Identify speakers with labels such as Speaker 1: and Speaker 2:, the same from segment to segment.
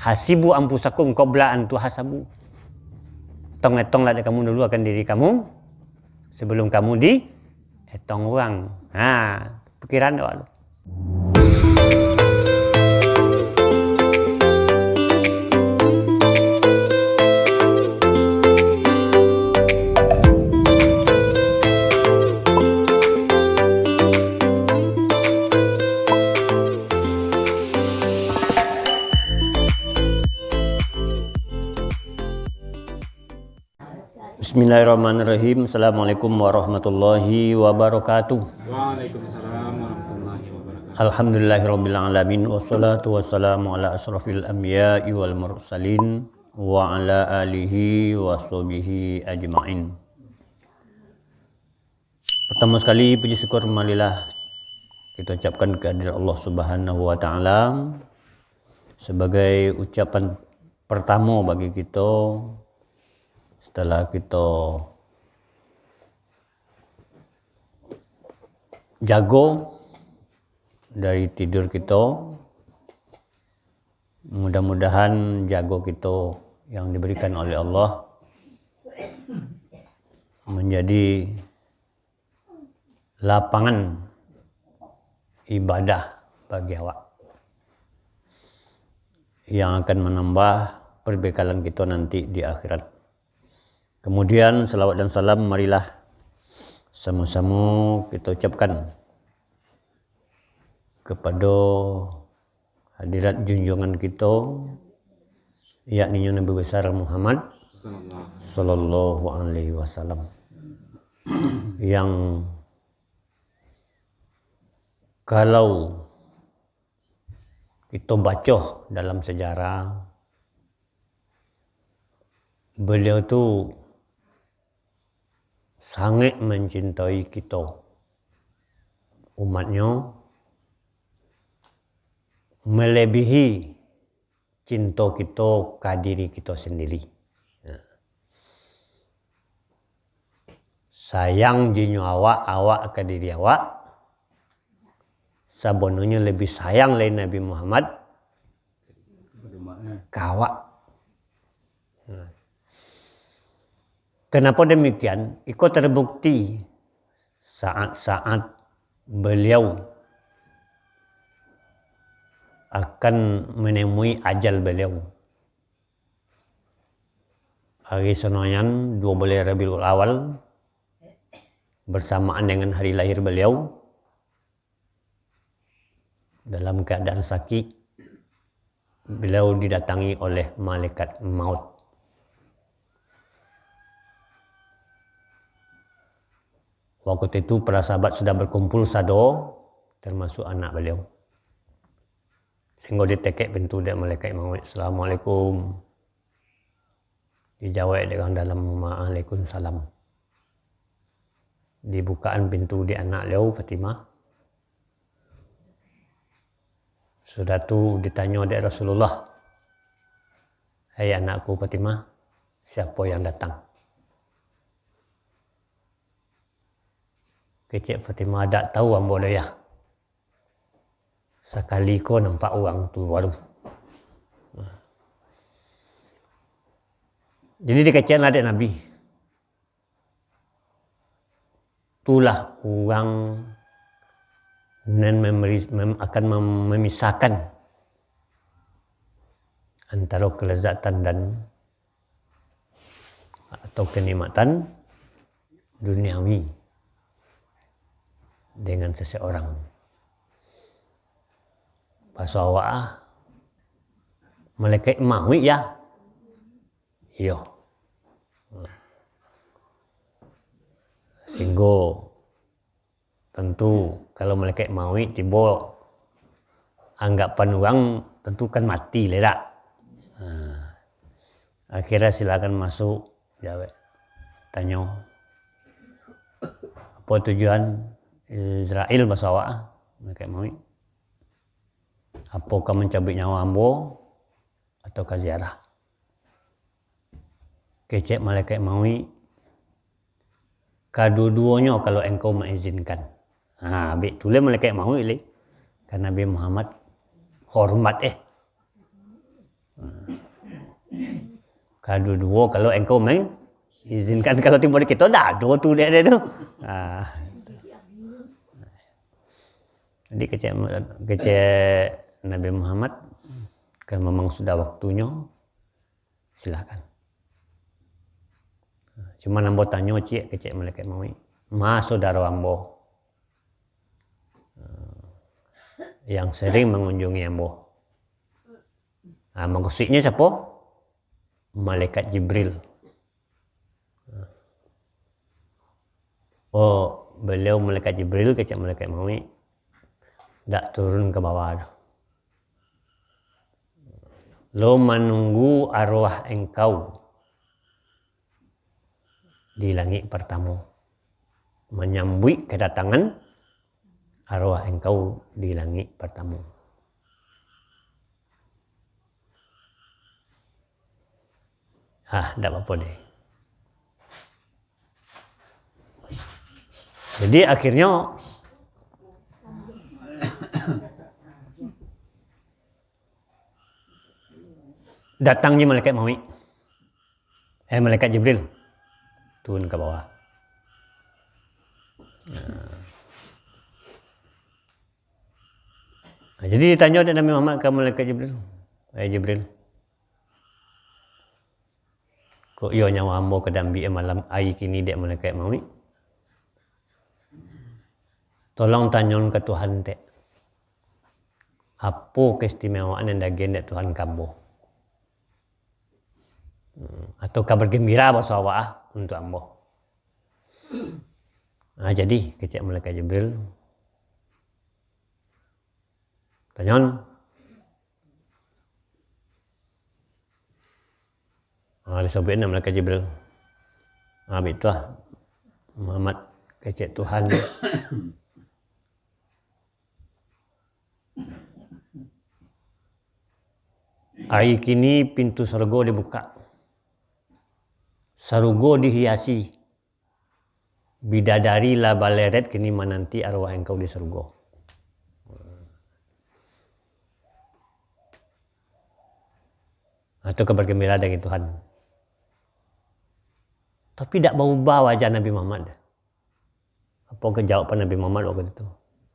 Speaker 1: hasibu anfusakum qabla an tuhasabu. Tong-etonglah kamu dulu akan diri kamu sebelum kamu dihitung orang. Pikiran awak. Bismillahirrahmanirrahim. Assalamualaikum warahmatullahi wabarakatuh.
Speaker 2: Waalaikumsalam warahmatullahi wabarakatuh.
Speaker 1: Alhamdulillahirabbil alamin wassalatu wassalamu ala asrofil anbiya'i wal mursalin wa ala alihi wa sahbihi ajma'in. Pertama sekali puji syukur marilah kita ucapkan kehadirat Allah Subhanahu wa taala sebagai ucapan pertama bagi kita setelah kita jago dari tidur kita. Mudah-mudahan jago kita yang diberikan oleh Allah menjadi lapangan ibadah bagi awak yang akan menambah perbekalan kita nanti di akhirat. Kemudian salawat dan salam marilah sama-sama kita ucapkan kepada hadirat junjungan kita, yakni Nabi besar Muhammad sallallahu alaihi wasallam, yang kalau kita baca dalam sejarah, beliau tu sangat mencintai kita, umatnya, melebihi cinta kita ke diri kita sendiri. Sayang jinyo awak ke diri awak, sebenarnya lebih sayang lain Nabi Muhammad ke awak. Kenapa demikian? Itu terbukti saat-saat beliau akan menemui ajal beliau. Hari Senayan 12 Rabiul Awal bersamaan dengan hari lahir beliau, dalam keadaan sakit beliau didatangi oleh malaikat maut. Waktu itu para sahabat sudah berkumpul sado, termasuk anak beliau. Sehingga ditekek pintu dia malaikat maut. Assalamualaikum. Dijawab dengan dalam Waalaikumsalam. Dibukaan pintu di anak beliau Fatimah. Sudah tu ditanya oleh Rasulullah, "Hai anakku Fatimah, siapa yang datang?" Kecik Fatimah tak tahu ambo dia. Sekali ko nampak orang tu baru. Jadi dikecek adik Nabi. Itulah orang akan memisahkan antara kelezatan dan atau kenikmatan duniawi dengan seseorang. Pasal awak malaikat mawi ya. Iya. Sehingga tentu kalau malaikat mawi tiba anggapan orang tentu kan mati lah tak. Akhirnya silakan masuk, jawab, tanya apa tujuan Israel bahasa awak, malaikat maut. Apakah mencabut nyawa ambo atau ziarah? Kecek malaikat maut, kedua-duanya kalau engkau mengizinkan. Habis tulis malaikat maut le, karena Nabi Muhammad hormat Kedua kalau engkau mengizinkan, kalau timbul kita dah dua tu dia tu. Jadi kecek Nabi Muhammad kalau memang sudah waktunya silakan. Cuma ambo tanya kecek malaikat maut, saudara ambo yang sering mengunjungi ambo. Maksudnya siapa? Malaikat Jibril. Beliau malaikat Jibril kecek malaikat maut tak turun ke bawah. Lo menunggu arwah engkau di langit pertama, menyambut kedatangan arwah engkau di langit pertama. Tak apa-apa deh. Jadi akhirnya datangnya malaikat maut, malaikat Jibril turun ke bawah. Jadi ditanya oleh Nabi Muhammad ke malaikat Jibril, Jibril, kok ia nyawa hamba kedambi malam hari kini dek malaikat maut? Tolong tanyakan ke Tuhan dek, apa keistimewaan yang daging dek Tuhan kamu? Atau kabar gembira bahasa awak untuk hamba. Jadi kecek malaikat Jibril tanyakan, disebutkan malaikat Jibril, itu Muhammad kecek Tuhan. Hari kini pintu surga dibuka, surga dihiasi, bidadari la baleret kini menanti arwah engkau di surga. Itu kabar gembira dari Tuhan. Tapi tidak berubah wajah Nabi Muhammad. Apa kejawaban Nabi Muhammad waktu itu?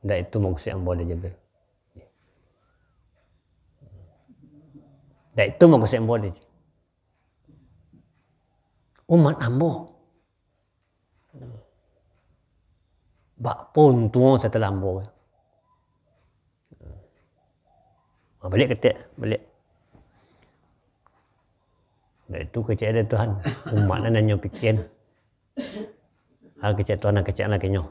Speaker 1: Tidak, itu maksud yang boleh Jibril. Tidak, itu maksud yang boleh. Umat ambo bak pun tua setelah ambo. Balik ketik, balik. Dan itu kecek ada Tuhan. Umat nanya pikiran. Kecek Tuhan, kecek lagi nyo.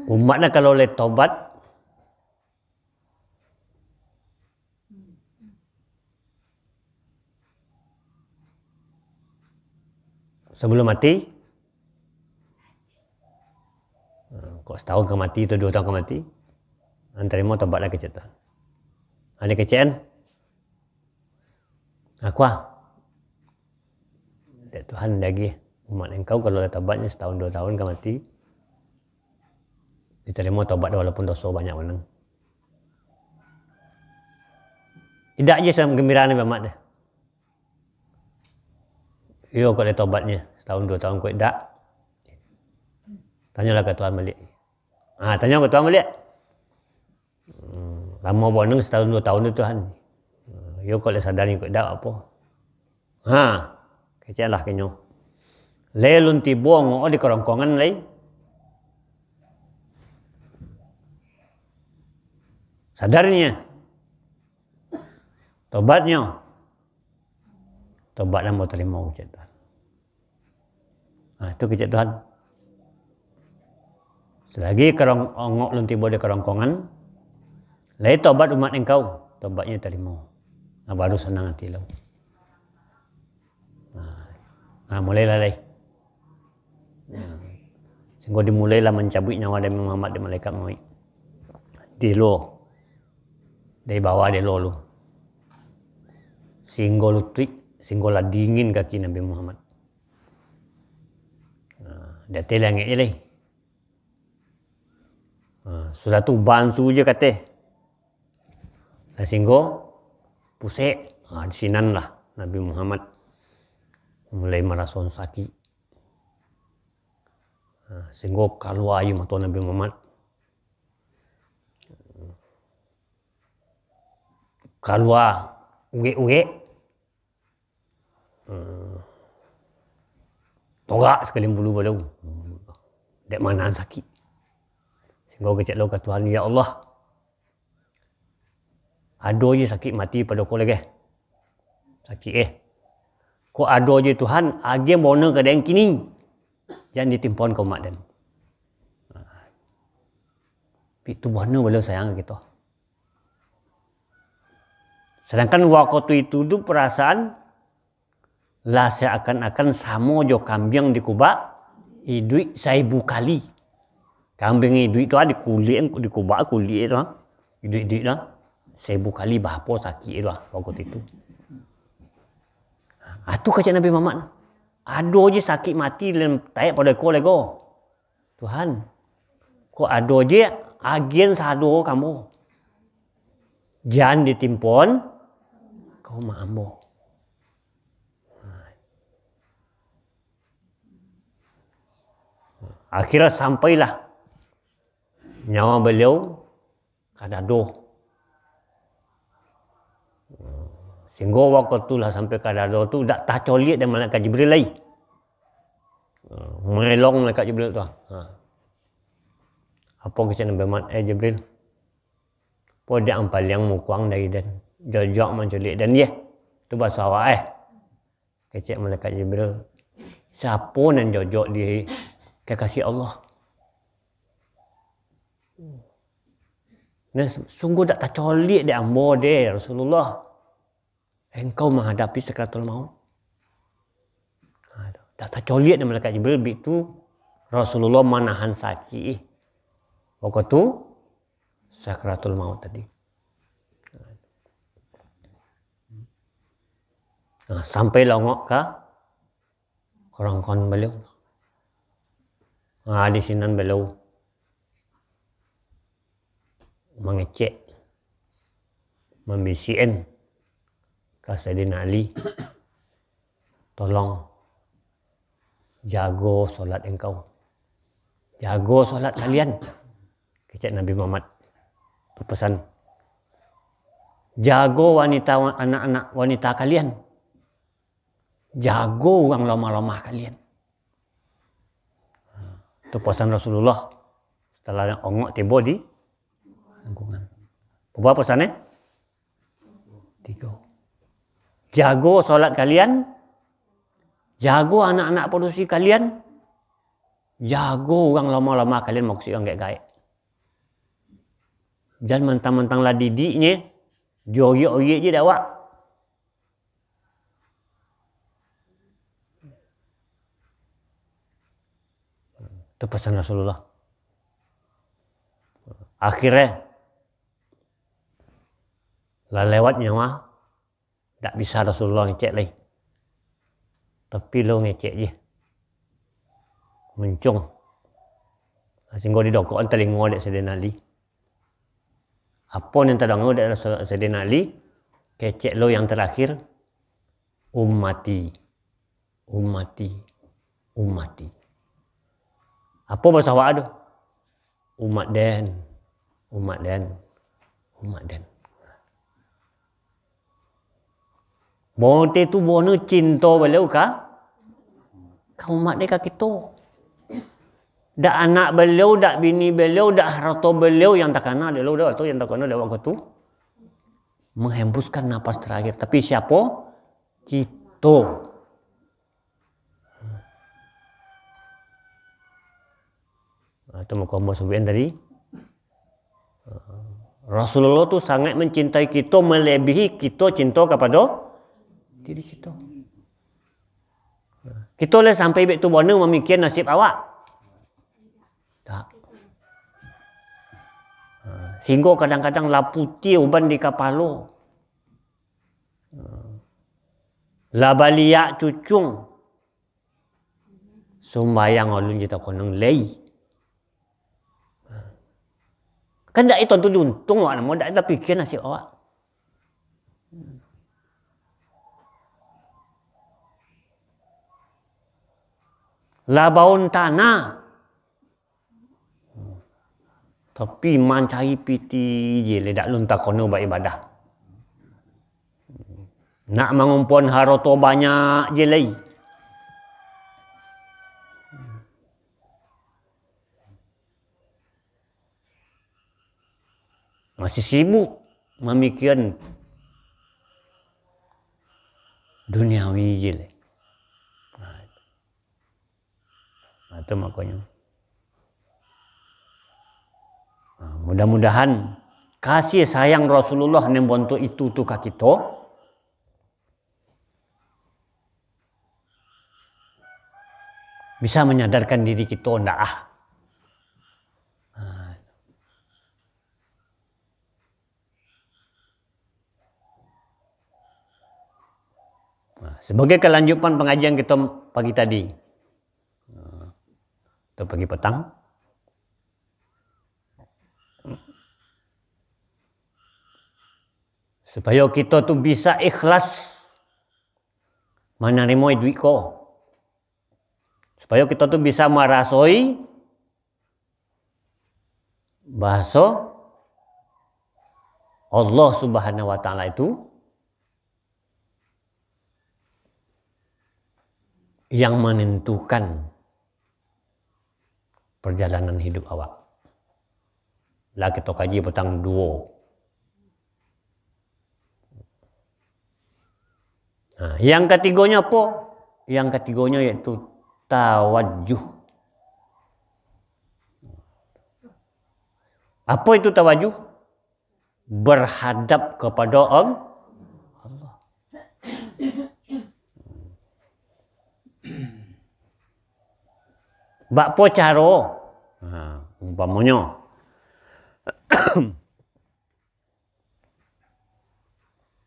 Speaker 1: Umatnya kalau oleh tobat, sebelum mati, kok setahun ke mati atau 2 tahun ke mati, terima tobatlah kecek Tuhan. Ada kecekan? Aku Tuhan lagi umat engkau kalau ada tobatnya setahun 2 tahun ke mati, diterima tobat walaupun dosa banyak menang. Tidak aja sama gembira Nabi Muhammad dah. Yo kalau ada tobatnya setahun 2 tahun kau tidak, tanyalah ke Tuhan balik. Tanya ke Tuhan balik. Lama boneng setahun 2 tahun itu Tuhan. Yo kalau sadar ni kau tidak apa. Keceklah kenyo. Lelun tibong di kerongkongan lay. Sadarnya. Tobatnya. Tobat dan mau terima kecek Tuhan. Itu kecek Tuhan. Selagi kerongkong lun tibo di kerongkongan, lay tobat umat engkau, tobatnya terima. Baru senang hati lo. Mulailah lay. Sehingga dimulailah mencabut nyawa Nabi Muhammad di malaikat maut. Di lo. Dari bawah di lo lu. Sehingga lu trik, sehingga lah dingin kaki Nabi Muhammad. Dia telang lay. Sudah tu bansu je kata. Sehingga pusik. Di sinan lah. Nabi Muhammad mulai merasa sakit. Sehingga keluar aja mata Nabi Muhammad. Keluar urik-urik. Torak sekali bulu balau. Dek mana sakit. Sehingga kecek lo ke Tuhan, ya Allah. Ada je sakit mati pada kau lagi. Sakit Kau ada je Tuhan, agi bona ke yang kini. Jangan ditimpon kau mak dan. Itu mana boleh sayang kita. Sedangkan waktu itu perasaan lah seakan-akan sama jo kambing dikubak hidup 1000 kali. Kambing hidup itu ada kulit dikubak kulit itu. Hidup lah 1000 kali berapa sakit itu waktu itu. Itu kata Nabi Muhammad. Ada je sakit mati dalam tayak pada kau lego. Tuhan, kau ada je agen sado kamu. Jangan ditimpon kau mak ambo. Akhirnya sampailah nyawa beliau kadado. Sehingga waktu itulah sampai kadado tu dak tacolik dan malaikat Jibril lagi. Melong malaikat Jibril tu. Apa kata Nabi Muhammad? Jibril. Po dia ampal yang mukuang dari dan jojok menculik dan dia. Tu bahasa awak kecek malaikat Jibril. Siapa yang jojok di kekasih Allah? Nah, sungguh tak tacolik dia ambo dia Rasulullah. Engkau menghadapi sakratul maut. Tak tacolik dia malaikat Jibril itu Rasulullah menahan sakit. Waktu itu sakratul maut tadi. Sampai longok ke kerongkon beliau. Di sini beliau mengecek, membisikin ke Sayyidina Ali, tolong jago solat engkau, jago solat kalian. Kecek Nabi Muhammad berpesan, jago wanita anak-anak wanita kalian, jago orang lemah-lemah kalian. Itu pesan Rasulullah setelah ongok tiba di lingkungan. Apa pesannya? 3. Jago solat kalian, jago anak-anak produksi kalian, jago orang lemah-lemah kalian maksud orang gaib-gaib. Jangan mentang-mentang lah didiknya, dioyak-oyak je dakwah. Itu pesan Rasulullah. Akhirnya lah lewat nyawa, tak bisa Rasulullah ngecek lagi. Tapi lo ngecek je. Mencung. Sehingga didokok telinga dek Sayyidina Ali. Apa yang terdengar dek Sayyidina Ali, kecek lo yang terakhir, ummati, ummati, ummati. Apa bahasa awak tu? Umat den, umat den, umat den. Bonte tu bona cinta beliau ka umat dia ka kita. Dak anak beliau, dak bini beliau, dak harta beliau yang tak kena dia dah tu yang tak kena dia waktu tu menghembuskan napas terakhir. Tapi siapa? Kita. Itu muka sebutan tadi. Rasulullah tu sangat mencintai kita melebihi kita cinta kepada diri kita. Kita boleh sampai begitu bona memikir nasib awak. Tak. Sehingga kadang-kadang lah putih uban di kepala. Lah baliak cucung. Sembayang ulun kita konong lei. Kan tak itu tu untung awak nama tak fikir nasib awak. labaun tanah. Tapi mancai piti je le dak lun takono ba ibadah. Nak mengumpul haroto banyak je lagi. Masih sibuk memikirkan duniawi je le. Itu makanya. Mudah-mudahan kasih sayang Rasulullah yang bentuk itu tu ka kita bisa menyadarkan diri kita ndak ah. Sebagai kelanjutan pengajian kita pagi tadi atau pagi petang, supaya kita tu bisa ikhlas menerima duit ko, supaya kita tu bisa merasoi bahasa Allah Subhanahu wa taala itu yang menentukan perjalanan hidup awak. Lah kita kaji petang 2. Nah, yang ketiganya apa? Yang ketiganya yaitu tawajuh. Apa itu tawajuh? Berhadap kepada Allah. Bakpo cara? Umpamanya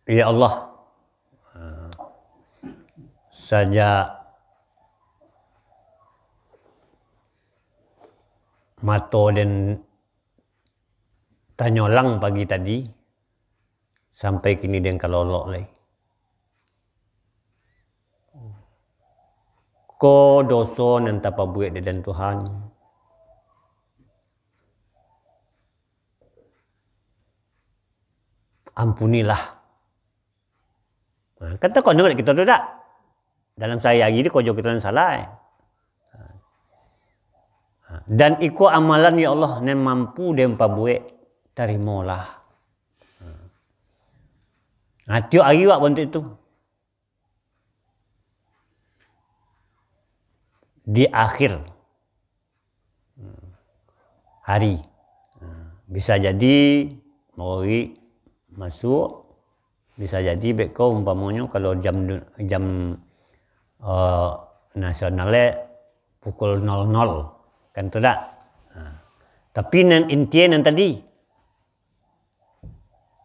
Speaker 1: ya Allah, saja mato dan tanyolang pagi tadi sampai kini dia kalolok lagi. Ko dosa nan tapa buat dan Tuhan. Ampunilah. Kata kau dengar kita tu tak? Dalam saya hari ni kau jauh kita salah. Dan ikut amalan ya Allah yang mampu dia buat, terimalah. Tiap hari awak bentuk itu. Di akhir hari bisa jadi mori masuk, bisa jadi beko umpamanya kalau jam nasionalnya pukul 00 kan tidak. Tapi intinya yang tadi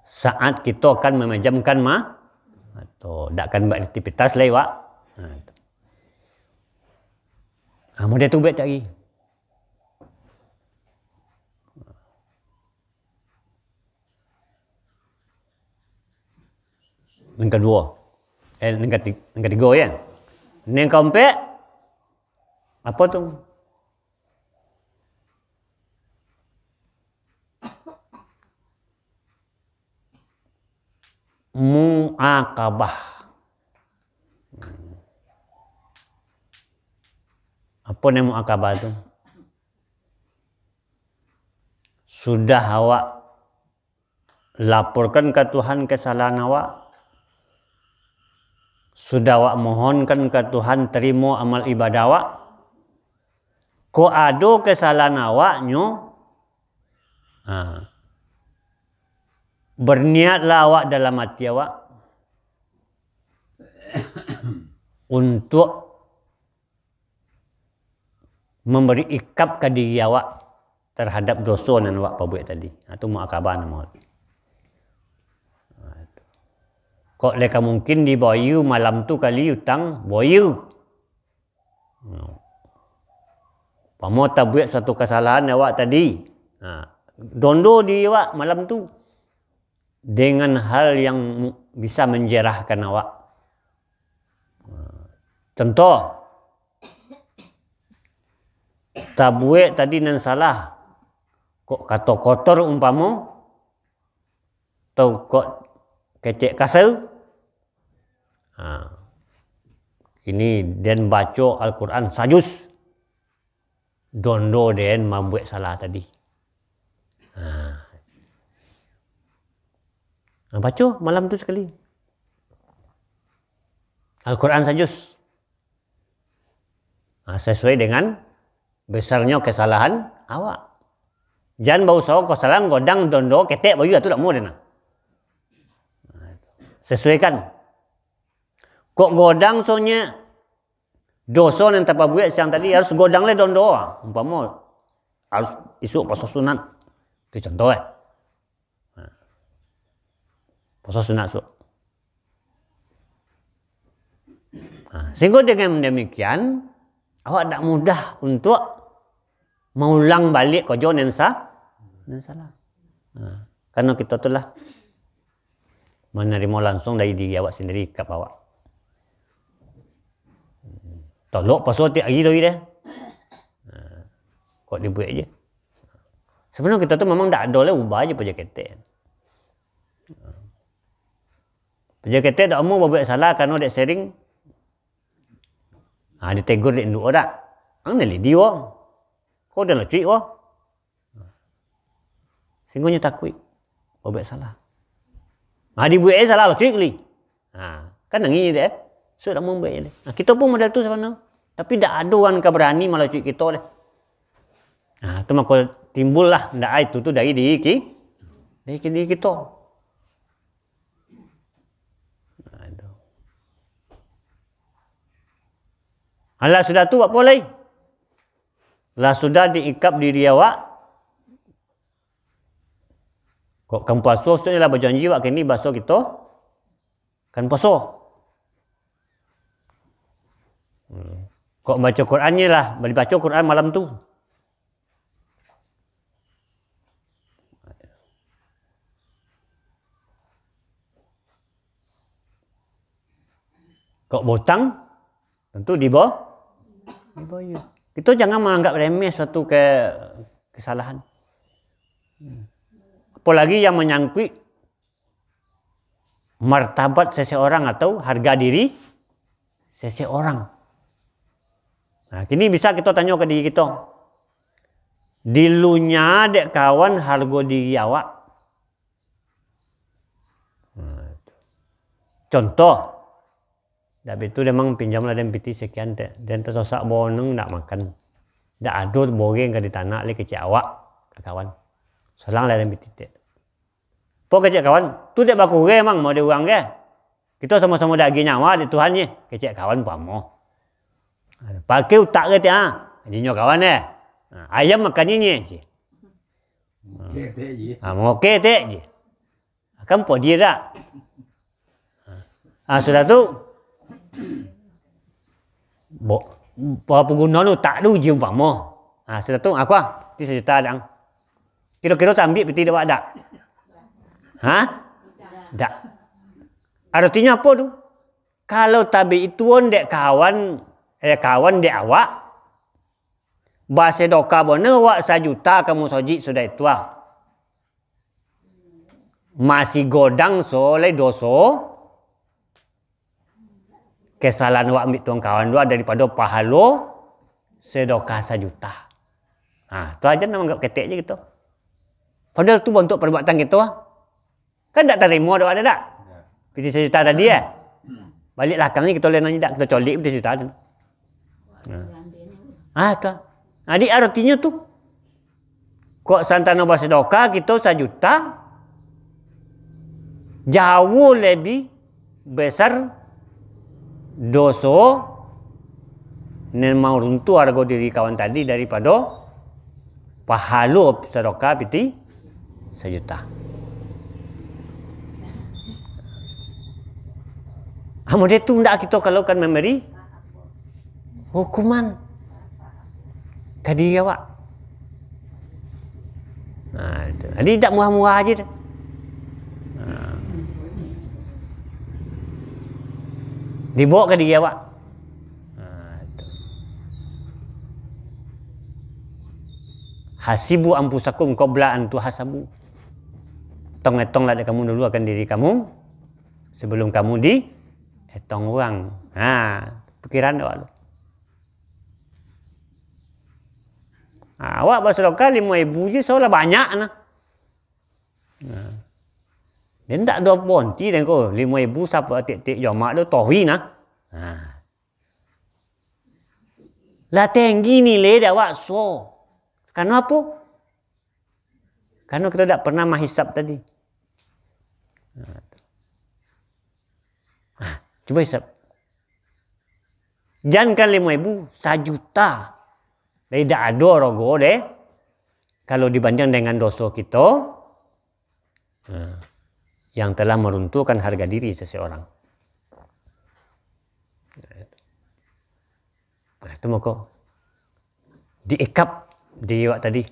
Speaker 1: saat kita akan memejamkan atau tak akan buat aktivitas lewat. Mudah tu baik lagi. Yang kedua. Yang ketiga ya. Yang keempat. Apa tu? Mu'aqabah. Apa nama mu'aqabah tu? Sudah awak laporkan ke Tuhan kesalahan awak. Sudah awak mohonkan ke Tuhan terima amal ibadah awak. Ko ada kesalahan awaknya. Berniatlah awak dalam hati awak untuk memberi ikab ke diri awak terhadap dosa yang awak perbuat tadi. Itu mu'aqabah nama. Kok leka mungkin di boyu malam tu kali utang boyu. Pamo tak buat satu kesalahan awak tadi. Dondo di awak malam tu dengan hal yang bisa menjerahkan awak. Contoh, tabuek tadi nan salah. Kok kata kotor umpama. Atau kok kecek kasar. Ini den baca Al-Quran sajus. Dondo den membuat salah tadi. Baca malam tu sekali. Al-Quran sajus. Sesuai dengan besarnya kesalahan awak. Jangan bau sawo kesalahan godang dondo ketek bayu itu tak mau dena. Sesuaikan. Kok godang soalnya dosa yang tak buat siang tadi harus godang le dondo. Umpama harus isuk puasa sunat. Itu contoh puasa sunat su. Sehingga dengan demikian awak tak mudah untuk mengulang balik kerja yang salah. Karena kita itulah menerima langsung dari diri awak sendiri kap awak. Tolok pasal tiap hari doi dah. Kok dibuat je. Sebenarnya kita tu memang tak ada lah ubah je pejak ketek. Pejak ketek tak mau buat salah kerana dek sering. Ditegur dek nduk dak. Ang nali dia. Kau dah nak cik wah. Sehingga takut buat salah. Dibuat salah lah cik li. Kan nangi dek. So tak mau buat je. Kita pun model tu sebenarnya. Tapi tak ada orang berani malah cik kita deh. Tu maka timbul lah ndak itu tu dari diri kita. Alah sudah tu apa lagi? Lah sudah diikap diri awak. Kok kan puasa sebenarnya lah berjanji awak kini bahasa kita kan puasa. Kok baca Qurannya lah, baca Quran malam tu. Kok botang, tentu dibayar. Kita jangan menganggap remeh suatu kesalahan. Apalagi yang menyangkut martabat seseorang atau harga diri seseorang. Kini bisa kita tanya ke diri kita. Dilunya dek kawan harga diri awak. Contoh. Tapi itu memang pinjamlah dan piti sekian dan tersosak boneng nak makan. Tak ada boreng ke di tanah le kecik awak kawan. Selang lah dan piti te. Po kecik kawan, tu dek baku re mang mau dia orang ke. Kita sama-sama daging nyawa di Tuhannya. Kecik kawan pamo. Pakai utak ke dia. Dinyo kawan ayam makan ini je. Okey te je. Kan po dia dah. Sudah tu pengguna tu tak ada uji umpama. Sudah tu aku di sejuta dang. Kira-kira tak ambil peti dapat tak? Tak. Artinya apa tu? Kalau tabi itu dek kawan dek awak bahasa doka bona awak 1 juta kamu soji sudah itu masih godang soleh doso kesalahan awak ambil tuang kawan dua daripada pahala sedekah 1 juta. Tu aja nama anggap ketek je gitu. Padahal tu bentuk perbuatan kita. Kan tak terima dak ada tak? Piti 1 juta tadi Balik belakang ni kita boleh nanya tak kita colik piti 1 juta tu. Tu. Jadi artinya tu kok santana bersedekah kita 1 juta jauh lebih besar dosa yang mau runtuh harga diri kawan tadi daripada pahala sedekah piti 1 juta. Model tu ndak kita kalau kan memberi hukuman ke diri awak. Jadi tak murah-murah aja. Dibawa ke diri awak. Hasibu ampusakum qabla an tuhasabu. Tong-etonglah kamu dulu akan diri kamu sebelum kamu dihitung orang. Pikiran awak tu. Awak bersedekah 5,000 je seolah banyak nah. Dia tak ada bonti dan ko 5,000 siapa tik-tik jamak tu tohi nah. Lah tinggi nilai dia awak so. Karena apa? Karena kita tak pernah menghisap tadi. Cuba hisap. Jangan 5,000, 1 juta. Jadi tak ada rogo deh. Kalau dibanding dengan dosa kita yang telah meruntuhkan harga diri seseorang. Itu maka diikap di awak tadi.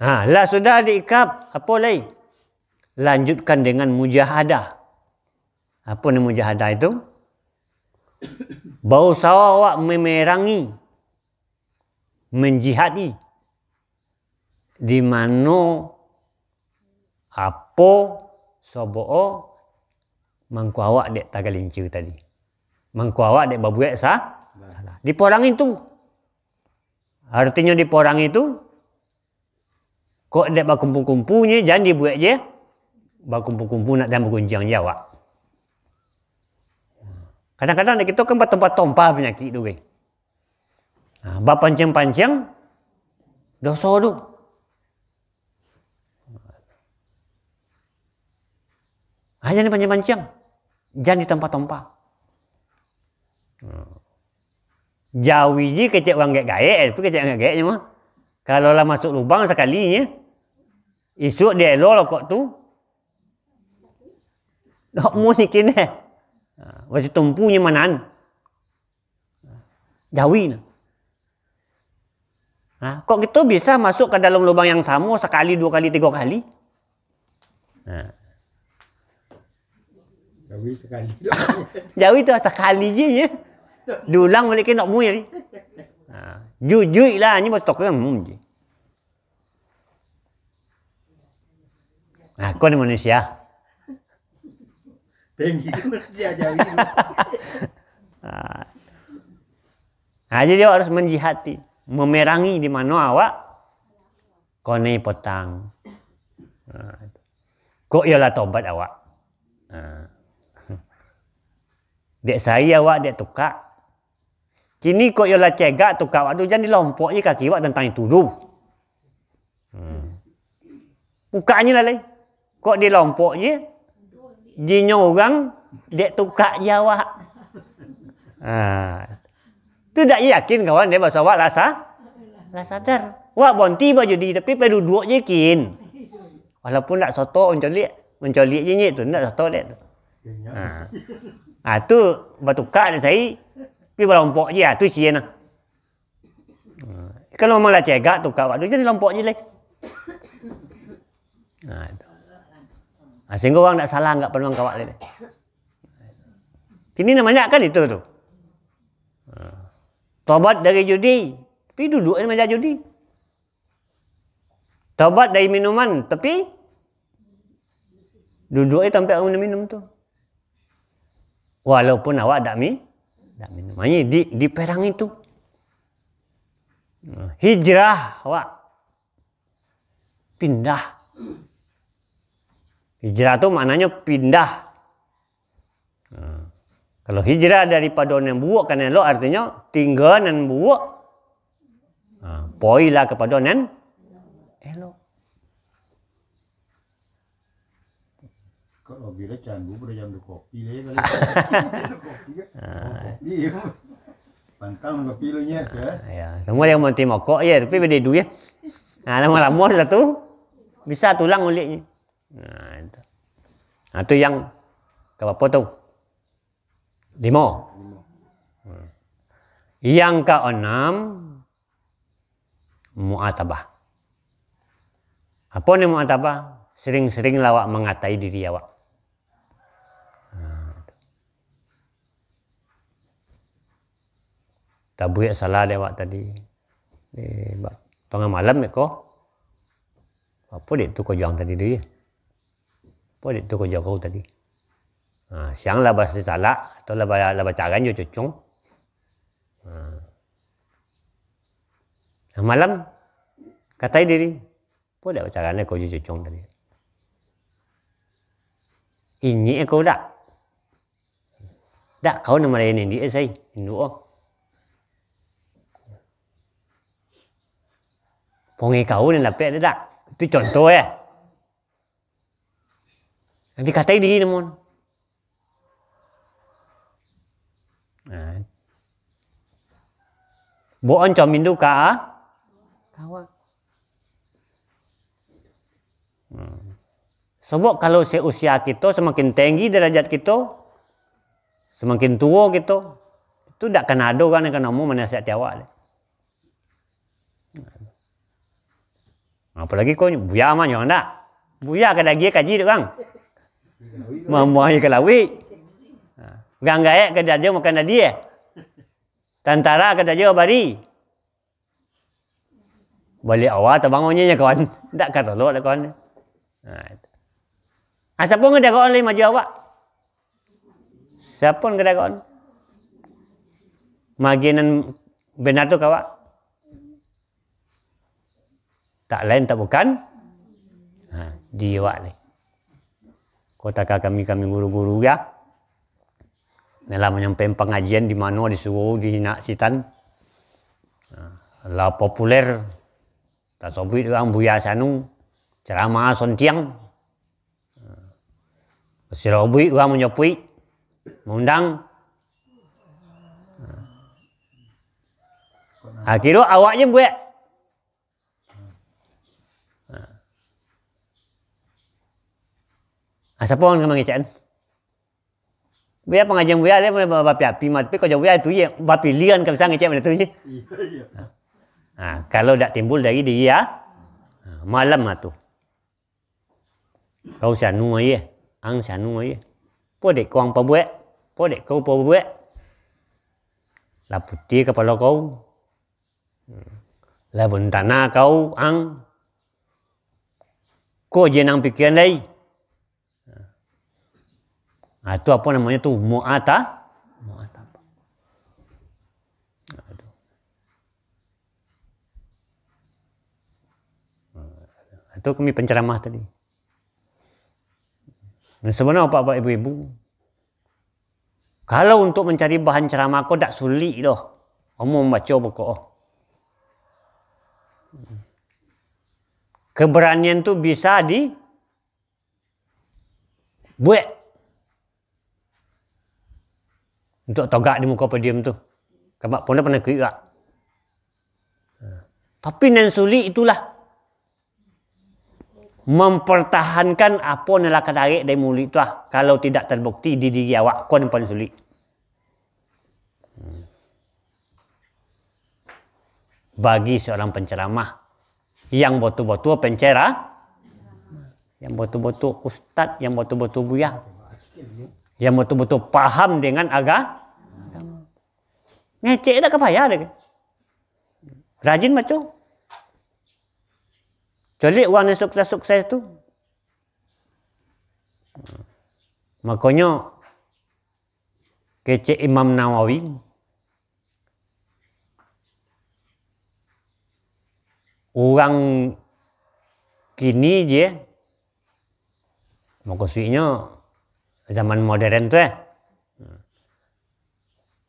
Speaker 1: Lah sudah diikap, apa lagi? Lanjutkan dengan mujahadah. Apa ni mujahadah itu? Berusaha awak memerangi, menjihadi di mana apa sobo mangku awak dek tagalincir tadi. Mangku awak dek berbuat salah. Diperangi tu. Artinya diperangi tu kok dek berkumpul-kumpulnya jangan dibuat je. Berkumpul-kumpul nak dan bergunjang je awak. Kadang-kadang kita kan bertumpah-tumpah penyakit tu. Berpancing-pancing dosa tu. Jangan dipancing-pancing. Jangan ditumpah-tumpah. Jauhi je kecek orang gaek-gaek. Itu kecek orang gaek je mah. Kalau lah masuk lubang sekalinya, esok dia elok lah kok tu. Tak mau sikit eh. Masih tumpunya manan. Jauhi lah. Kok kita bisa masuk ke dalam lubang yang sama sekali, 2 kali, 3 kali?
Speaker 2: Jauhi sekali.
Speaker 1: Jauhi tu sekali je ya. Diulang balik ke nak mu ni. Jujur lah ni betul kan je. Kau ni manusia.
Speaker 2: Tinggi manusia jauhi.
Speaker 1: Jadi dia harus menjihati, memerangi di mana awak kone petang. Kok ialah tobat awak. Dek saya awak dek tukar. Kini kok ialah cegak tukar awak tu jangan dilompok je kaki awak tentang itu dulu. Bukanya lah lain. Kok dilompok je jinya orang dek tukar je awak. Tu tak yakin kawan dia bahasa awak lah sadar. Wak bonti baju di tapi perlu duduk je kin. Walaupun tak soto mencolik je nyek tu tak soto dek tu. Tu bertukar dia saya tapi berlompok je tu sian lah. Kalau memang lah cegak tukar waktu je dilompok je lah. Sehingga orang tak salah anggap peluang kawak dia. Kini namanya kan itu tu. Tobat dari judi, tapi duduk di meja judi. Tobat dari minuman, tapi duduk di tempat orang minum tu. Walaupun awak tak minum. Maknanya di perang itu. Hijrah awak. Pindah. Hijrah tu maknanya pindah. Kalau hijrah daripada yang buruk kan elok artinya tinggal yang buruk. Poilah kepada yang elok.
Speaker 2: Kalau bila candu pada jam kopi dia kali. Kopi. Pantang kopi lu nya ke?
Speaker 1: Ya, semua yang mati mokok ya, tapi beda duit. Lama-lama satu bisa tulang uliknya. Itu. Itu yang apa tu? 5. Yang ke-6 mu'atabah. Apa ni mu'atabah? Sering-sering awak mengatai diri awak. Tabu salah lewat tadi. Tengah malam ko. Apa dek tu kau juang tadi dia? Apa dek tu kau juang kau tadi? Siang lah bahasa salah atau lah bacakan je cucung. Malam katai diri. Apa dek bacakan kau je cucung tadi? Ini kau dak. Dak kau nama lain ini saya. Induk. Pongi kau ni dapat dia tak? Itu contoh ya. Nanti katai diri namun. Buon comin tu ka kawan. Sebab kalau seusia kita semakin tinggi derajat kita, semakin tua kita, itu tak kena ada kan yang kena mau menasihati awak. Apalagi kau buya mah jangan tak. Buya kada dia kaji tu kang. Mamuai kelawi. Gang gaek kada dia makan dia. Tantara kada dia bari. Balik awal tabangonnya nya kawan. Tak kata lo dah kawan. Siapa pun kada kawan maju awak. Siapa pun kada kawan. Maginan benar tu kawak. Tak lain tak bukan dia awak ni. Kota kami guru-guru ya. Dalam menyampaikan pengajian di mana disuruh di Sitan. Lah populer. Tak sobit orang Buya Sanu. Ceramah sontiang. Sirobui orang menyopui. Mengundang. Kira awaknya buat. Siapa orang kena ngecek? Buya pengajian buya dia bapi api mat tapi kau jauh buya tu je bapi lian kalau sang ngecek mana tu je. Kalau tak timbul dari dia malam tu. Kau sanu aje, ang sanu aje. Po dek kau ang pa buat, po dek kau pa buat. Lah putih kepala kau. Lah bentana kau ang. Kau je nang pikiran lagi. Itu apa namanya tu mu'ata. Itu kami penceramah tadi. Sebenarnya bapak ibu-ibu, kalau untuk mencari bahan ceramah kau tak sulit dah. Kamu membaca pokok. Keberanian tu bisa buat. Untuk togak di muka podium tu. Kabak pun dah pernah kira. Tapi yang sulit itulah. Mempertahankan apa yang nak tarik dari mulut tu lah. Kalau tidak terbukti di diri awak. Kau yang paling sulit. Bagi seorang penceramah. Yang betul-betul yang betul-betul ustaz. Yang betul-betul buya. Yang betul-betul paham dengan agama. Ngecek dah ke payah dah. Rajin macam. Kecuali orang yang sukses-sukses tu. Makanya kecek Imam Nawawi. Orang kini je. Maksudnya zaman modern tu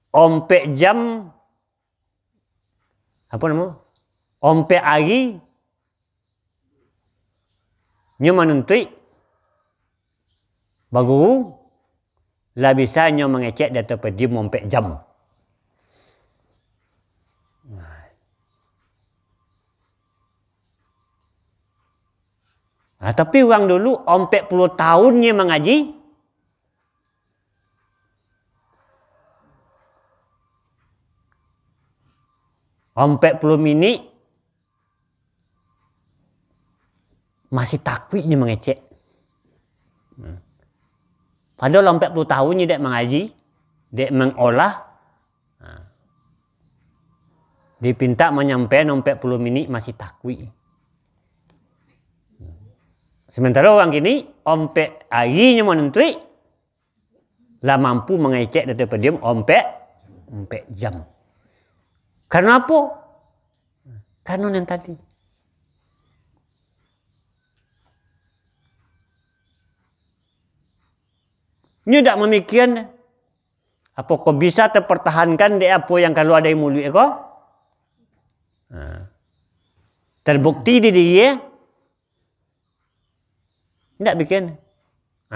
Speaker 1: ompek jam apa nama? Ompek hari nyo menuntut baru lah bisa nyo mengecek data podium ompek jam. Tapi orang dulu ompek puluh tahunnya mengaji. Ompek 10 minit masih takwiknya mengecek. Padahal ompek 10 tahunnya dek mengaji, dek mengolah. Dipinta menyampaikan 40 minit masih takwi. Sementara orang kini, ompek harinya menentui, lah mampu mengecek daripada dia ompek jam. Karena apa? Karena yang tadi. Ini tak memikirkan, apa kau bisa terpertahankan di apa yang keluar dari mulut kau? Terbukti di dia, tidak bikin.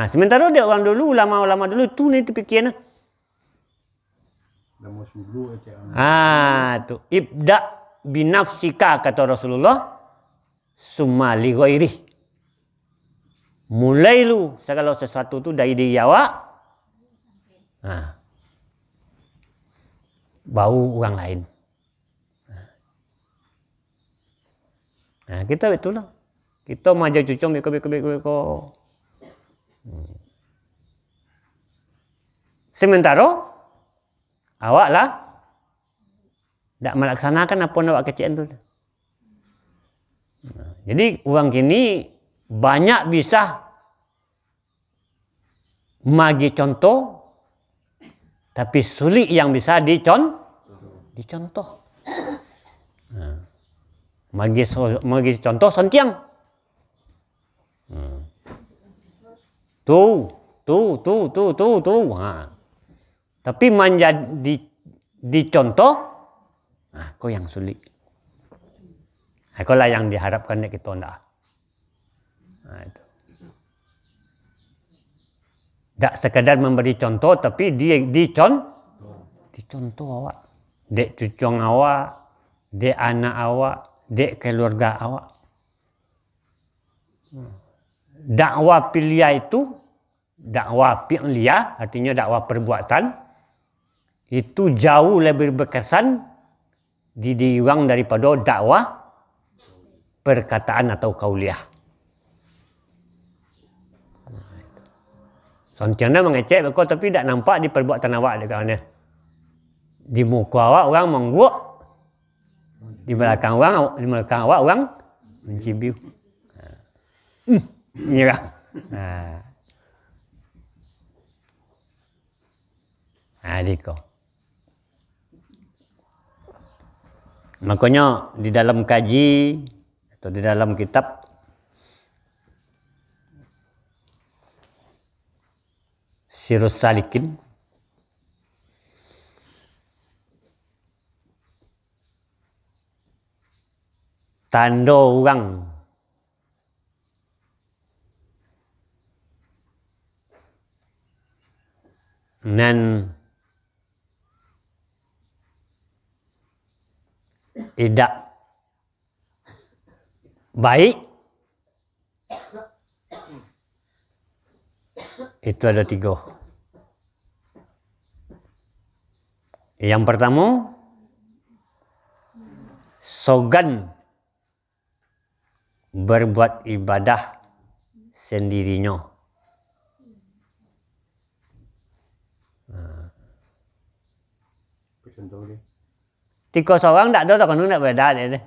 Speaker 1: Sementara dia orang dulu, ulama-ulama dulu tu ni terfikirnya. Tu ibda binafsika kata Rasulullah, summa li ghairi. Mulai lu segala sesuatu tu dari diri awak. Bau orang lain. Kita betul lah. Kita maja cucung beko. Sementara awak lah tak melaksanakan apa yang awak kecil tu. Jadi orang kini banyak bisa magi contoh, tapi sulit yang bisa dicontoh. Magi contoh sontiang. Tu. Tapi menjadi dicontoh, kau yang sulit. Kau lah yang diharapkan kita ndak. Itu. Tak sekadar memberi contoh, tapi dia dicontoh awak. Dek cucung awak, dek anak awak, dek keluarga awak. Dakwah pilihan itu, dakwah pilihan, artinya dakwah perbuatan, itu jauh lebih berkesan di diri orang daripada dakwah perkataan atau kauliah. Sontiana mengecek kau tapi tak nampak di perbuatan awak dekat mana. Di muka awak orang mengguk, di belakang awak orang mencibiu. Nyerah. Diko. Makanya di dalam kaji atau di dalam kitab Sirus Salikin tanda orang nan tidak baik itu ada 3. Yang pertama, sogan berbuat ibadah sendirinya. Tiga seorang tak ada, tak kena nak beda dia.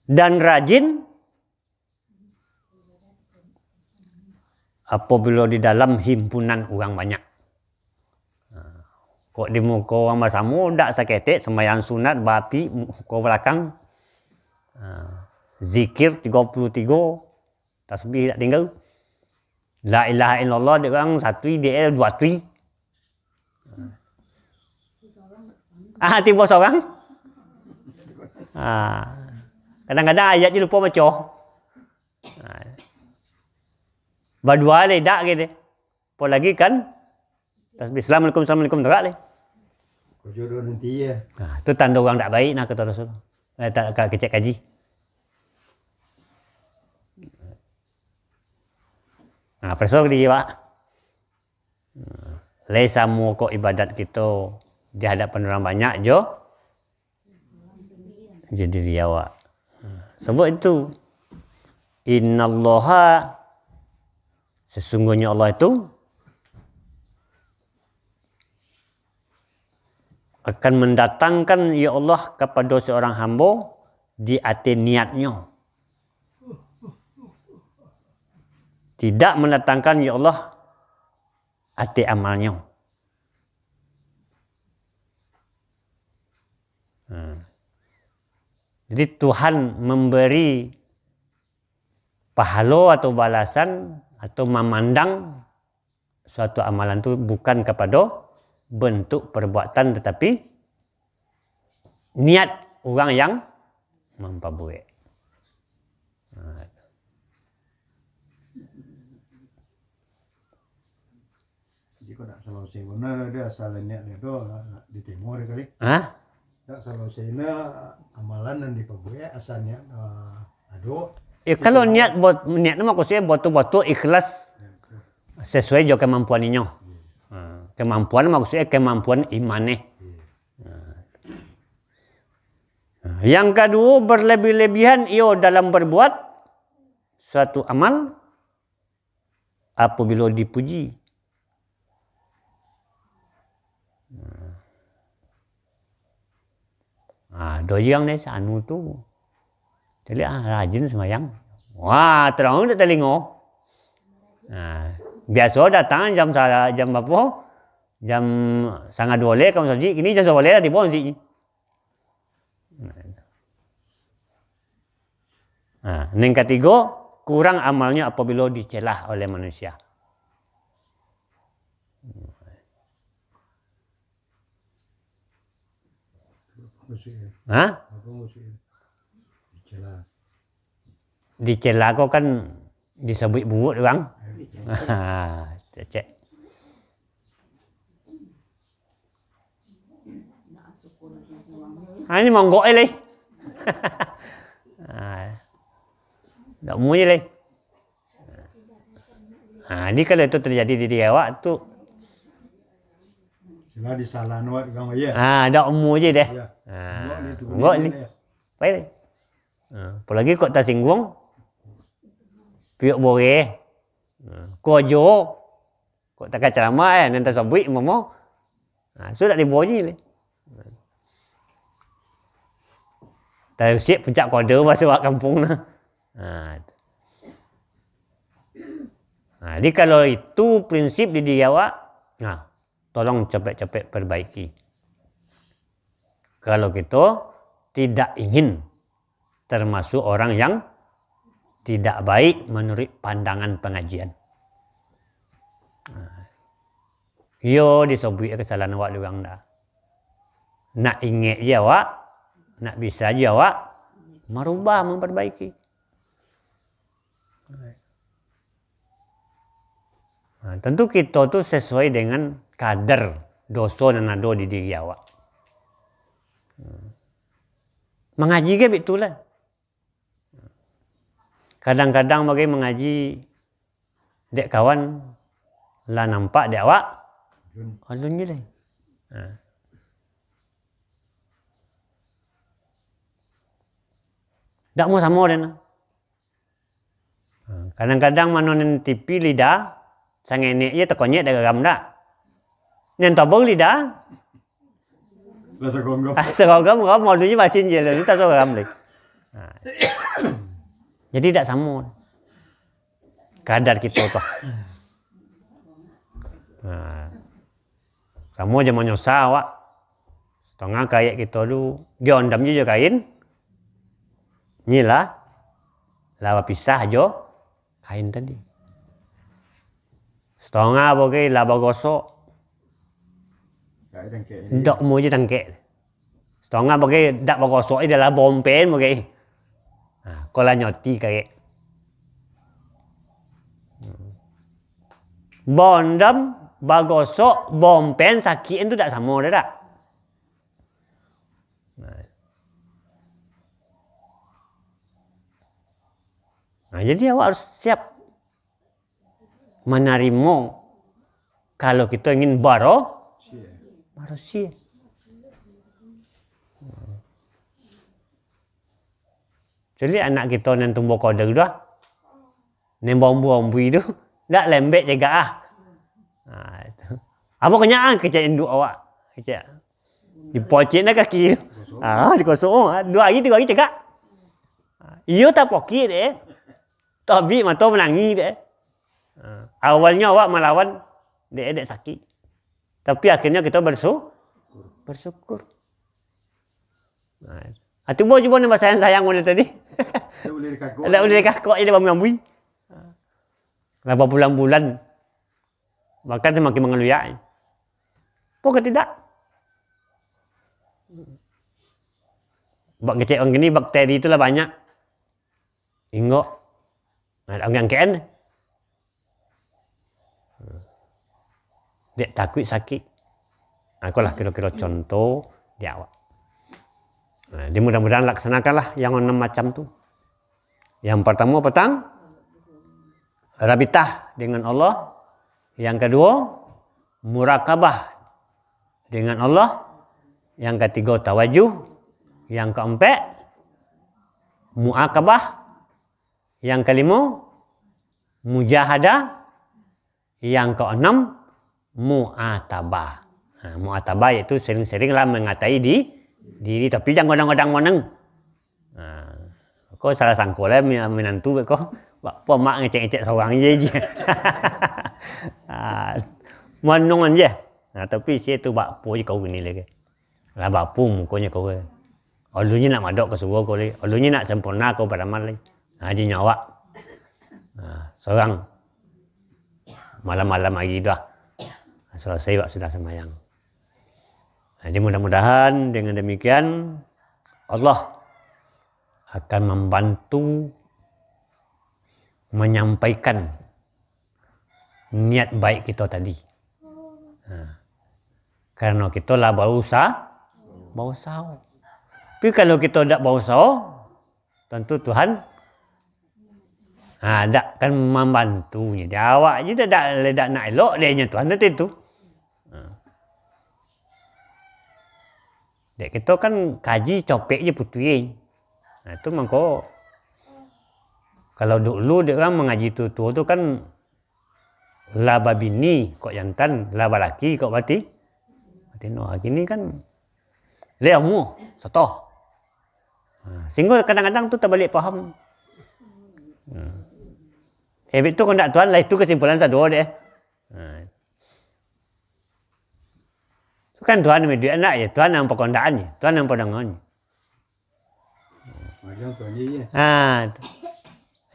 Speaker 1: Dan rajin apabila di dalam himpunan orang banyak. Kok di muka orang bersama tak saketik sembahyang sunat bapi muka belakang. Zikir 33, tasbih tak tinggal. La ilaha illallah dia orang satu, dia 2 tui. Tiba seorang. Kadang-kadang ayat je lupa baca. Berdua le dak gitu. Apa lagi kan? Tasbih Assalamualaikum tak le.
Speaker 2: Kau jodoh nanti ya.
Speaker 1: Itu tanda orang tak baik nak kata Rasul. Tak kecek kaji. Perso dia Pak. Laisa muka ibadat kita di hadapan orang banyak jo. Jadi dia awak. Sebab itu innallaha sesungguhnya Allah itu akan mendatangkan ya Allah kepada seorang hamba di hati niatnya. Tidak mendatangkan ya Allah hati amalnya. Jadi Tuhan memberi pahala atau balasan atau memandang suatu amalan itu bukan kepada bentuk perbuatan tetapi niat orang yang memperbuat.
Speaker 2: Jadi kau nak salah sena dia asal niat dia tu di timur dia kali.
Speaker 1: Hah?
Speaker 2: Tak salah sena amalan yang diperbuat asalnya ado.
Speaker 1: Kalau niat itu maksudnya betul-betul ikhlas sesuai dengan kemampuannya. Kemampuan maksudnya kemampuan imannya. Yang kedua, berlebih-lebihan ia dalam berbuat suatu amal apabila dipuji. Doyang ni anu tu. Jadi rajin semayang. Wah, terang tak telinga. Biasa datang jam berapa? Jam 1:30 kamu masjid. Kini jam 1:30 dah tiba masjid. Yang ketiga, kurang amalnya apabila dicelah oleh manusia. Dicela kau kan disebut buruk bang. Cek. Ini monggok ni. Tak mau je lah. Jadi kalau itu terjadi di diri awak tu.
Speaker 2: Cela disalah awak dengan ayah.
Speaker 1: Tak mau je deh. Monggok ni. Baik. Apalagi kau tak singgung. Piuk boleh. Kau jo. Kau tak ceramah nanti sabit mama. Sudah dibawa je lah. Tak siap puncak kode masuk kampung nah. Jadi kalau itu prinsip di diri awak, tolong cepat-cepat perbaiki. Kalau kita tidak ingin termasuk orang yang tidak baik menurut pandangan pengajian. Yo disebut kesalahan awak luang dah. Nak ingat je awak, nak bisa je awak merubah, memperbaiki. Tentu kita tu sesuai dengan kadar dosa yang ada di diri awak. Mengaji ke betul lah. Kadang-kadang bagi mengaji dek kawan lah nampak dek awak alun je lah. Tak mau sama dia. Kadang-kadang manonin TV lidah sangenek je tekonyek dah geram dak. Nyen tabung lidah.
Speaker 2: Rasa gonggam.
Speaker 1: Seragam mau dunya bacin je lah, tak geram lagi. Jadi tak sama kadar kita tu. Sama je menyusah awak. Setengah kayak kita tu, dia ondam je kain. Inilah laba pisah aja kain tadi. Setengah bagi laba gosok. Tak mau je tangkek. Setengah bagi tak bagosok dia laba ompen bagi. Kalau nyoti kayak. Bondam bagosok bompen sakit itu tak sama dah tak. Jadi awak harus siap menerima kalau kita ingin barosia. Jadi anak kita yang tumbuh kode dah, yang bombu itu, tak lembek jaga Apa kenyang kerja induk awak kerja. Dipocik nak kaki. Dikosong. 2 hari 3 hari cekak. Iyo tak pokit Tapi mata menangi awalnya awak melawan dek sakit. Tapi akhirnya kita bersyukur. Atu bo cuba nama sayang mana tadi. Tak boleh kakak je dia bambu. Berapa bulan-bulan. Bahkan semakin mengeluyak. Pokok tidak. Bak kecek orang gini bakteri itulah banyak. Ingo. Ada orang yang dia takut sakit. Akulah kira-kira contoh di awak. Dia mudah-mudahan laksanakanlah yang 6 macam tu. Yang pertama petang rabitah dengan Allah. Yang kedua murakabah dengan Allah. Yang ketiga tawajuh. Yang keempat muakabah. Yang kelima mujahadah. Yang keenam mu'atabah. Mu'atabah iaitu sering-seringlah mengatai diri tapi jangan godang-godang moneng. Kau salah sangka lah menantu kau. Apa mak ngecek-ngecek seorang je. Monong je. Tapi saya tu bakpo je kau gini lagi. Lah bakpo mukanya kau. Olunya nak madok ke surau kau lagi. Olunya nak sempurna kau beramal lagi. Haji nyawa. Seorang malam-malam lagi dah. Selesai wak sudah semayang. Jadi mudah-mudahan dengan demikian Allah akan membantu menyampaikan niat baik kita tadi. Karena kita lah berusaha. Tapi kalau kita tidak berusaha, tentu Tuhan tak kan membantunya. Dia awak je tak nak elok dia Tuhan itu. Dek kita kan kaji copek je putui. Itu mangko kalau dulu dia orang mengaji tua tu kan laba bini kok jantan, laba laki kok bati. No, gini kan leamu sotoh. Sehingga kadang-kadang tu tak balik faham. Habis tu kondak Tuhan lah itu kesimpulan satu dia. Kan Tuhan yang duit anak je, Tuhan yang perkondaan je, Tuhan yang perdangan je.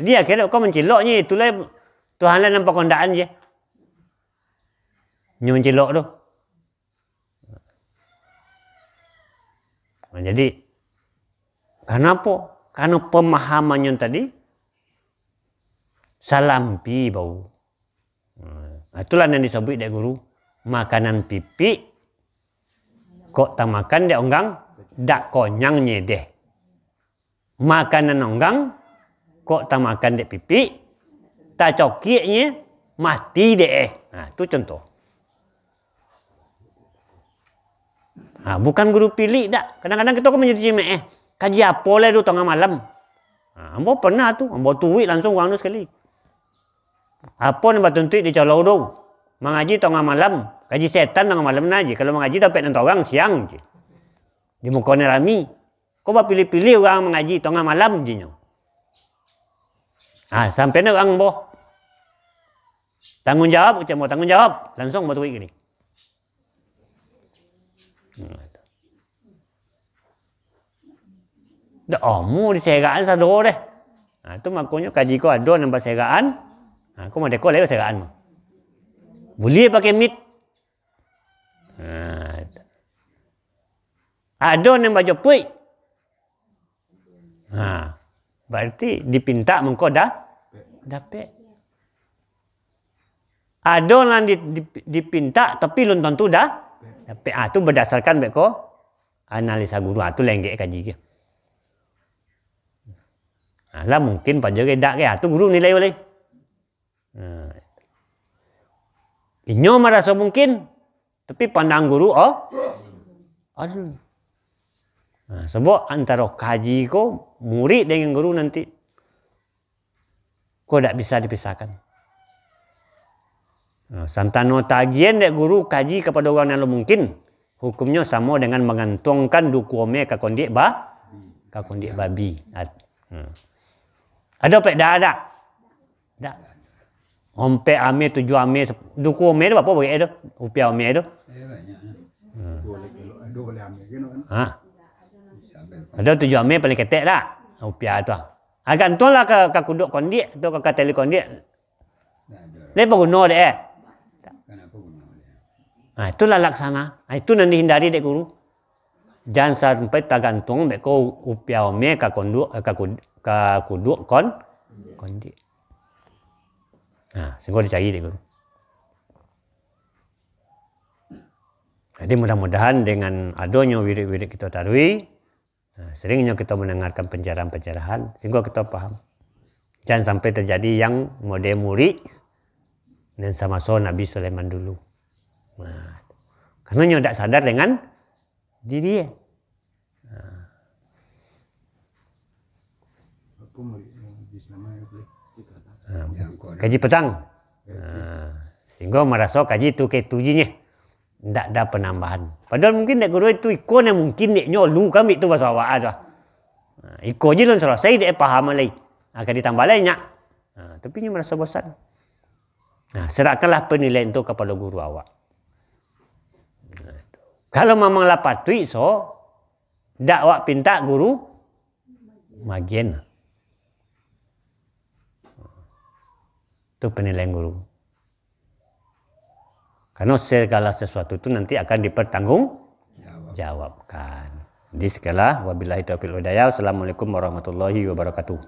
Speaker 1: Jadi akhirnya kau menciloknya itulah Tuhan lah yang perkondaan je. Nyu mencilok tu. Jadi kenapa? Karena pemahamannya tadi salampi bau. Itulah yang disebut dari guru makanan pipi. Kok tak makan dia onggang, dak konyang nyedeh. Makanan onggang, kok tak makan dia pipi, tak cokiknya mati deh. Itu contoh. Bukan guru pilih dak. Kadang-kadang kita kan menjadi cimek. Kaji apa lah tu tengah malam. Ambo pernah tu, ambo tuik langsung uang tu sekali. Apa yang batun tuik di Colau tu? Mengaji tengah malam. Kaji setan tengah malam aja. Kalau mengaji dapat nanti orang siang je. Di muka ni rami. Kau buat pilih-pilih orang mengaji tengah malam je. Sampai ni orang boh. Tanggungjawab, ucap mau tanggungjawab. Langsung buat tuik ni. Dah omu di seraan sado deh. Itu makanya kaji kau ada nampak seraan. Kau mau dekor lewat seraan. Boleh pakai mit. Ada yang baca puik. Berarti dipinta mengkau dah dapat. Ada yang dipinta tapi belum tentu dah dapat. Itu berdasarkan beko analisa guru. Itu lenggek kaji ke. Lah mungkin pada redak ke. Itu guru nilai oleh. Inyo merasa mungkin, tapi pandang guru, aduh. Sebab antara kaji ko, murid dengan guru nanti, ko tak bisa dipisahkan. Santano tagian dek guru kaji kepada orang yang mungkin, hukumnya sama dengan mengantongkan dukuome ke kondik babi. Ada pek dah ada. Dak. Ompe ame 7 ame dukuome tu apa boleh tu? Upia ame tu.
Speaker 2: Boleh ambil gitu kan.
Speaker 1: Ha. Ada 7 ame paling ketek dah. Upia tu. Gantunglah ke kuduk kondik atau ke tali kondik. Lepas guna deh. Nah, itulah laksana. Itu yang dihindari dek guru. Jangan sampai tergantung dek kau upiau me ka konduk ka kuduk kondik. Nah, sehingga dicari dek guru. Jadi mudah-mudahan dengan adanya wirid-wirid kita tarui, seringnya kita mendengarkan pencerahan-pencerahan, sehingga kita paham. Jangan sampai terjadi yang model murid dan sama Nabi Sulaiman dulu. Nah, karena dia tidak sadar dengan diri. Kaji petang. Sehingga merasa kaji itu ke tujinya. Tidak ada penambahan. Padahal mungkin dek guru itu ikon yang mungkin deknya lu kami itu bahasa awak ada. Ikon je lah selesai dek paham lagi. Akan ditambah lainnya. Tapi dia merasa bosan. Serahkanlah penilaian itu kepada guru awak. Kalau memanglah patut so, dak awak pinta guru magian. Itu penilaian guru. Karena segala sesuatu itu nanti akan dipertanggungjawabkan. Di segala wabillahi taufiq wal hidayah. Assalamualaikum warahmatullahi wabarakatuh.